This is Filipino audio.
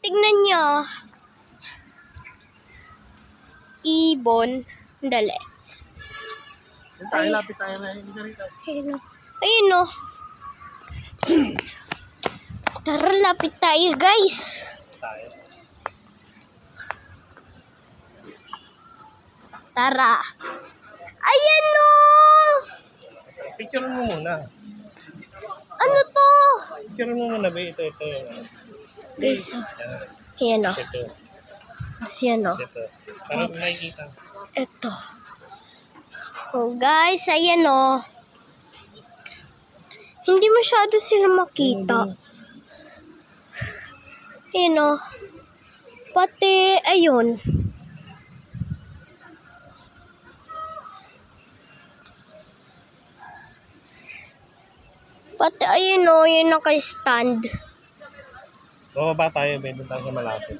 tignan nyo. Ibon. Dali. Tayo, lapit tayo na. Hindi ka rito. Ayun o. Ayun o. Tara, lapit tayo, guys. Tayo. Tara. Ayan o. Picture mo muna. Ano to? Picture mo muna ba? Ito. Guys, Yan. ayan o. Ito. Ayan o. Ito. Para makikita. Ito. Oh, guys, ayan o. Hindi masyado sila makita. Ayan o. Pati, ayun. Pati, ayun o, yun naka-stand. Bababa tayo, doon tayo sa malapit.